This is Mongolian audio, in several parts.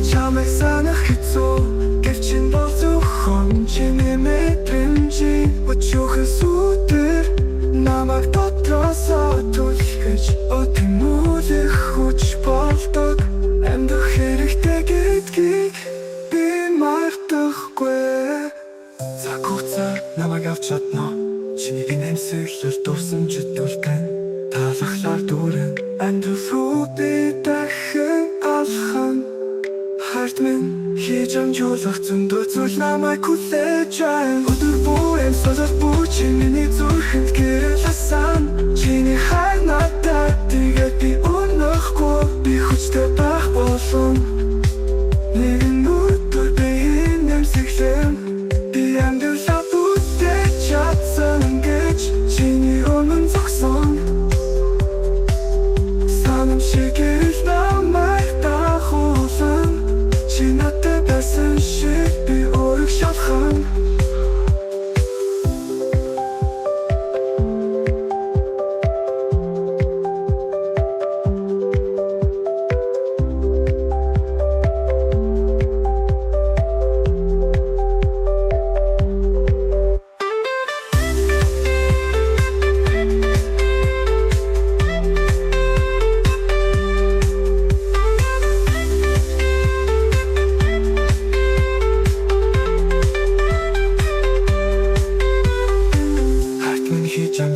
чамайг санах хэцүү гэвч энэ бол зөвхөн чиний мэдрэмжийн өчүүхэн сүтэр намайг дотроосоо түлхэж өтмүүлэх хүч болдог амьдрах хэрэгтэй гэдгийг би мартахгүй цаг хугацаа намайг авч чадна чиний нэмсэглэл дурсамжид дуртай талахлаар дүүрэн амьдрах руу би дахин алхан харт минь хийж амжуулах зөндөө зүйл намайг хүлээж байна өдөр бүр энэ созол бүр чиний зүрхэнд гэрэл асан чиний хайр надад тэгээд би өнөхгүй би хүчтэй байх болон нэгэн өдөр би нэмсэглэн би амьдралаа бүтээж чадсан гэж чиний өмнө зогсон санам шиг гэрэл намайг дагуулсан чи надад байсан шиг би өөрийг шалхан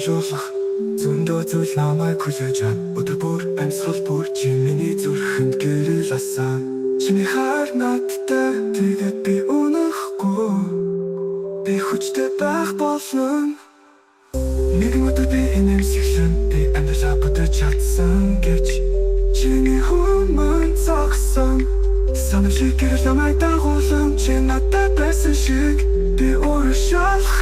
амжуулах зөндөө зүйл намайг хүлээж байна өдөр бүр амьсгал бүр чиний зүрхэнд гэрэл асан чиний хайр надтай тэгээд би өнөхгүй би хүчтэй байх болно нэгэн өдөр би нэмсэглэн би амьдралаа бүтээж чадсан гэж чиний өмнө зогсон санам шиг гэрэл намайг дагуулсан чи надад байсан шиг би өөрөө шалах